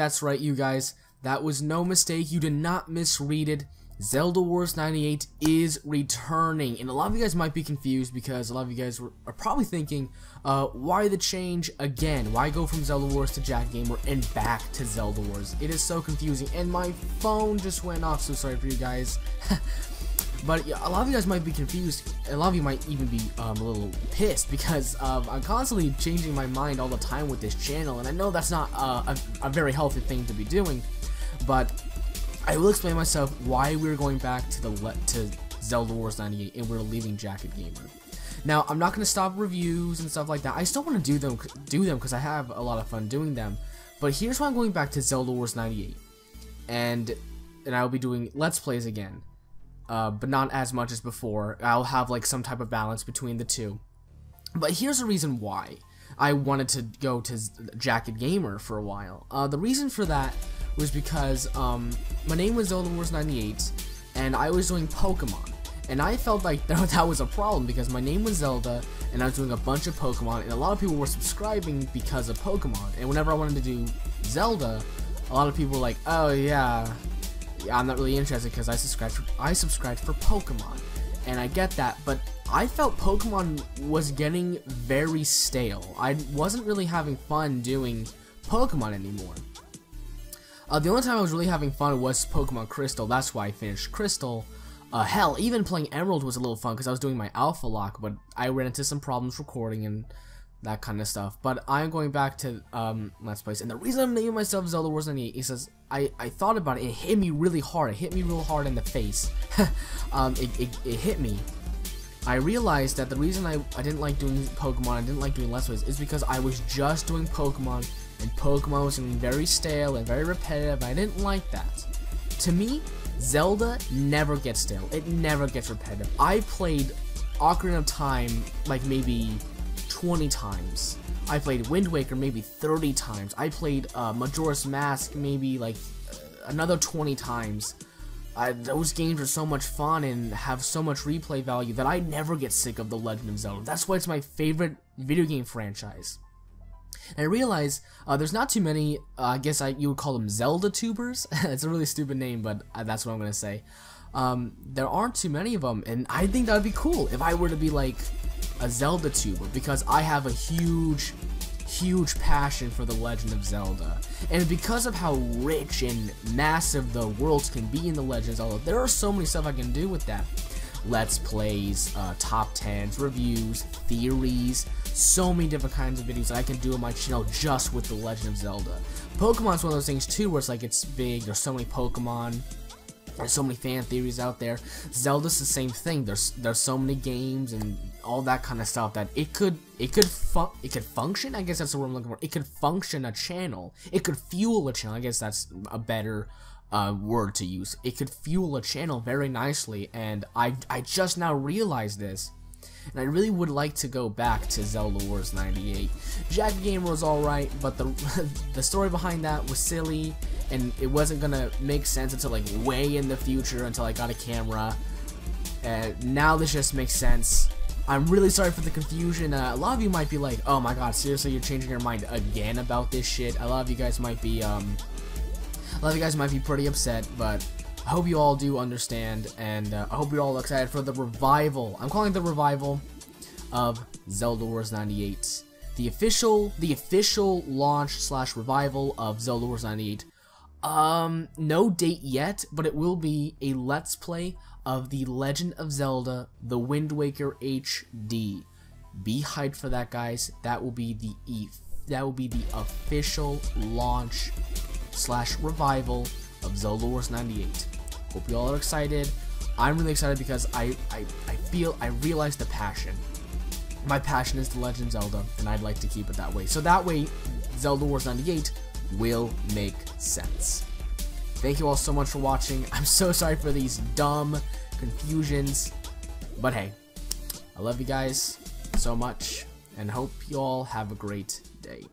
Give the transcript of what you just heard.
That's right, you guys. That was no mistake. You did not misread it. Zelda Wars 98 is returning, and a lot of you guys might be confused because a lot of you guys are probably thinking, why the change again? Why go from Zelda Wars to Jack Gamer and back to Zelda Wars? It is so confusing, and my phone just went off, so sorry for you guys. But a lot of you guys might be confused, and a lot of you might even be a little pissed because I'm constantly changing my mind all the time with this channel, and I know that's not a very healthy thing to be doing, but I will explain myself why we're going back to Zelda Wars 98 and we're leaving Jacket Gamer. Now, I'm not going to stop reviews and stuff like that. I still want to do them because I have a lot of fun doing them. But here's why I'm going back to Zelda Wars 98, and I'll be doing Let's Plays again, but not as much as before. I'll have like some type of balance between the two. But here's the reason why I wanted to go to Jacket Gamer for a while. The reason for that was because my name was Zelda Wars 98 and I was doing Pokemon, and I felt like that was a problem because my name was Zelda and I was doing a bunch of Pokemon, and a lot of people were subscribing because of Pokemon, and whenever I wanted to do Zelda, a lot of people were like, oh yeah, I'm not really interested because I subscribed for Pokemon, and I get that, but I felt Pokemon was getting very stale. I wasn't really having fun doing Pokemon anymore. The only time I was really having fun was Pokemon Crystal. That's why I finished Crystal. Hell, even playing Emerald was a little fun because I was doing my Alpha Lock, but I ran into some problems recording and that kind of stuff. But I'm going back to Let's Plays, and the reason I'm naming myself Zelda Wars 98 is because I thought about it. It hit me really hard. It hit me real hard in the face. It hit me. I realized that the reason I didn't like doing Pokemon, I didn't like doing Let's Plays, is because I was just doing Pokemon, and Pokemon was getting very stale and very repetitive, and I didn't like that. To me, Zelda never gets stale. It never gets repetitive. I played Ocarina of Time like maybe 20 times. I played Wind Waker maybe 30 times. I played Majora's Mask maybe like another 20 times. Those games are so much fun and have so much replay value that I never get sick of The Legend of Zelda. That's why it's my favorite video game franchise. And I realize there's not too many, I guess you would call them Zelda tubers. It's a really stupid name, but that's what I'm going to say. There aren't too many of them, and I think that would be cool if I were to be like a Zelda tuber, because I have a huge passion for The Legend of Zelda, and because of how rich and massive the worlds can be in The Legend of Zelda, there are so many stuff I can do with that. Let's Plays, top 10s, reviews, theories, so many different kinds of videos that I can do on my channel just with The Legend of Zelda. Pokemon's one of those things too where it's like it's big, there's so many Pokemon, there's so many fan theories out there. Zelda's the same thing. There's so many games and all that kind of stuff that it could function. I guess that's the word I'm looking for. It could function a channel. It could fuel a channel. I guess that's a better word to use. It could fuel a channel very nicely, and I just now realized this. And I really would like to go back to Zelda Wars 98. Jacket Gamer was alright, but the story behind that was silly, and it wasn't gonna make sense until like way in the future, until I got a camera. And now this just makes sense. I'm really sorry for the confusion. A lot of you might be like, oh my god, seriously, you're changing your mind again about this shit? A lot of you guys might be pretty upset, but I hope you all do understand, and I hope you're all excited for the revival. I'm calling it the revival of Zelda Wars 98. The official launch / revival of Zelda Wars 98. No date yet, but it will be a Let's Play of The Legend of Zelda: The Wind Waker HD. Be hyped for that, guys. That will be the official launch / revival of Zelda Wars 98. Hope you all are excited. I'm really excited because I realize the passion. My passion is The Legend of Zelda, and I'd like to keep it that way. So that way, Zelda Wars 98 will make sense. Thank you all so much for watching. I'm so sorry for these dumb confusions, but hey, I love you guys so much, and hope you all have a great day.